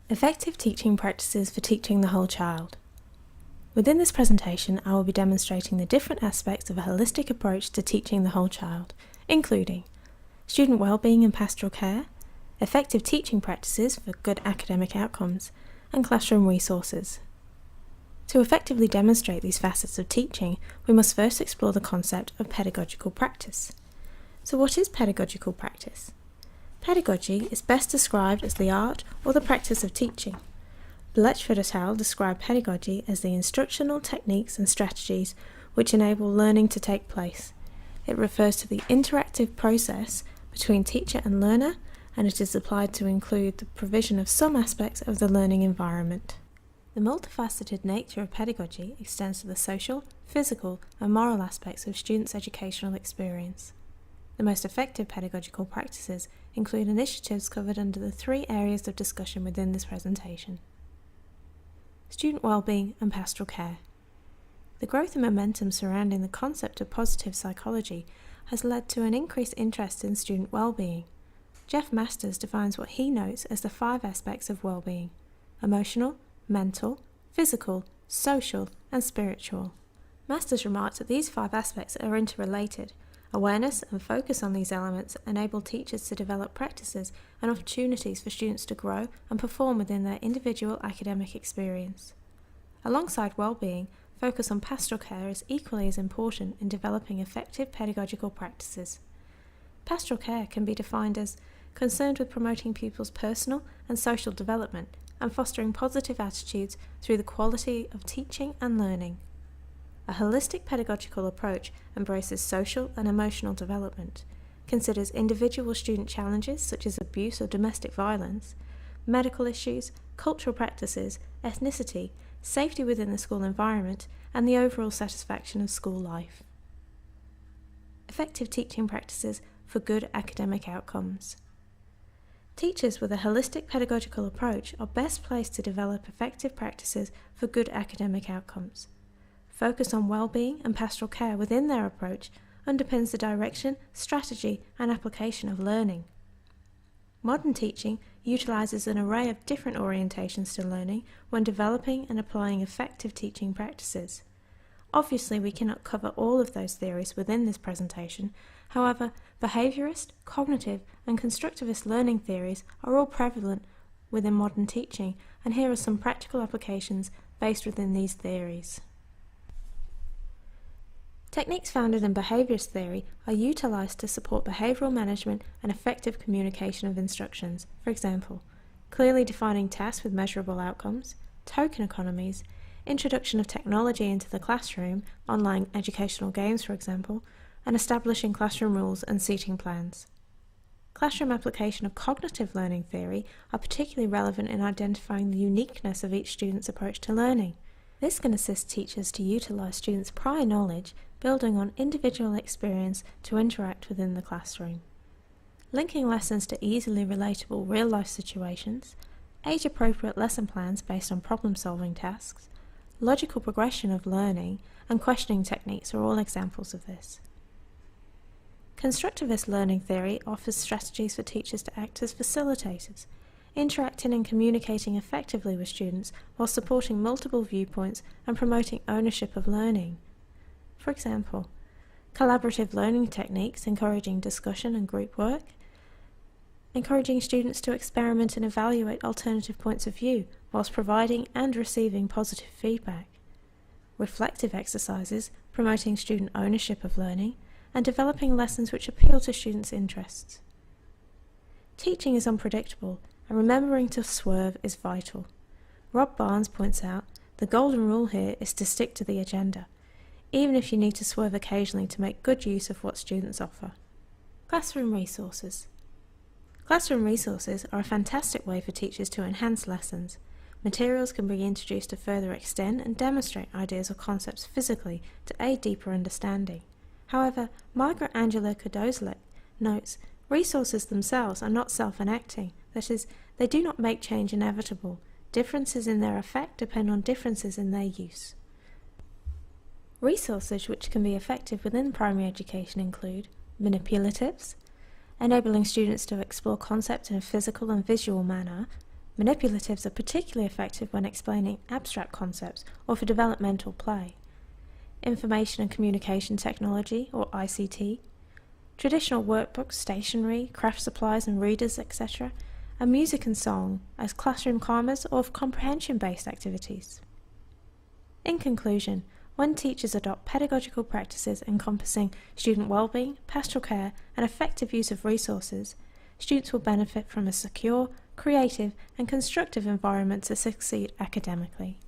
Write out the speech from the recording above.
Effective teaching practices for teaching the whole child. Within this presentation, I will be demonstrating the different aspects of a holistic approach to teaching the whole child, including student well-being and pastoral care, effective teaching practices for good academic outcomes, and classroom resources. To effectively demonstrate these facets of teaching, we must first explore the concept of pedagogical practice. So what is pedagogical practice? Pedagogy is best described as the art or the practice of teaching. Bletchford et al. Describe pedagogy as the instructional techniques and strategies which enable learning to take place. It refers to the interactive process between teacher and learner, and it is applied to include the provision of some aspects of the learning environment. The multifaceted nature of pedagogy extends to the social, physical, and moral aspects of students' educational experience. The most effective pedagogical practices include initiatives covered under the three areas of discussion within this presentation: student well-being and pastoral care. The growth and momentum surrounding the concept of positive psychology has led to an increased interest in student well-being. Jeff Masters defines what he notes as the 5 aspects of well-being: emotional, mental, physical, social, and spiritual. Masters remarks that these 5 aspects are interrelated. Awareness and focus on these elements enable teachers to develop practices and opportunities for students to grow and perform within their individual academic experience. Alongside well-being, focus on pastoral care is equally as important in developing effective pedagogical practices. Pastoral care can be defined as concerned with promoting pupils' personal and social development and fostering positive attitudes through the quality of teaching and learning. A holistic pedagogical approach embraces social and emotional development, considers individual student challenges such as abuse or domestic violence, medical issues, cultural practices, ethnicity, safety within the school environment, and the overall satisfaction of school life. Effective teaching practices for good academic outcomes. Teachers with a holistic pedagogical approach are best placed to develop effective practices for good academic outcomes. Focus on well-being and pastoral care within their approach underpins the direction, strategy, and application of learning. Modern teaching utilises an array of different orientations to learning when developing and applying effective teaching practices. Obviously, we cannot cover all of those theories within this presentation. However, behaviourist, cognitive, and constructivist learning theories are all prevalent within modern teaching, and here are some practical applications based within these theories. Techniques founded in behaviourist theory are utilised to support behavioural management and effective communication of instructions. For example, clearly defining tasks with measurable outcomes, token economies, introduction of technology into the classroom, online educational games for example, and establishing classroom rules and seating plans. Classroom application of cognitive learning theory are particularly relevant in identifying the uniqueness of each student's approach to learning. This can assist teachers to utilise students' prior knowledge, building on individual experience to interact within the classroom. Linking lessons to easily relatable real-life situations, age-appropriate lesson plans based on problem-solving tasks, logical progression of learning, and questioning techniques are all examples of this. Constructivist learning theory offers strategies for teachers to act as facilitators, interacting and communicating effectively with students while supporting multiple viewpoints and promoting ownership of learning. For example, collaborative learning techniques encouraging discussion and group work, encouraging students to experiment and evaluate alternative points of view whilst providing and receiving positive feedback, reflective exercises promoting student ownership of learning, and developing lessons which appeal to students' interests. Teaching is unpredictable, and remembering to swerve is vital. Rob Barnes points out, the golden rule here is to stick to the agenda, even if you need to swerve occasionally to make good use of what students offer. Classroom resources. Classroom resources are a fantastic way for teachers to enhance lessons. Materials can be introduced to further extend and demonstrate ideas or concepts physically to aid deeper understanding. However, Margaret Angela Kodoslik notes, resources themselves are not self-enacting, that is, they do not make change inevitable. Differences in their effect depend on differences in their use. Resources which can be effective within primary education include manipulatives, enabling students to explore concepts in a physical and visual manner, Manipulatives are particularly effective when explaining abstract concepts or for developmental play. Information and communication technology, or ICT, traditional workbooks, stationery, craft supplies and readers, etc., and music and song as classroom calmers or for comprehension-based activities. In conclusion, when teachers adopt pedagogical practices encompassing student well-being, pastoral care and effective use of resources, students will benefit from a secure, creative and constructive environment to succeed academically.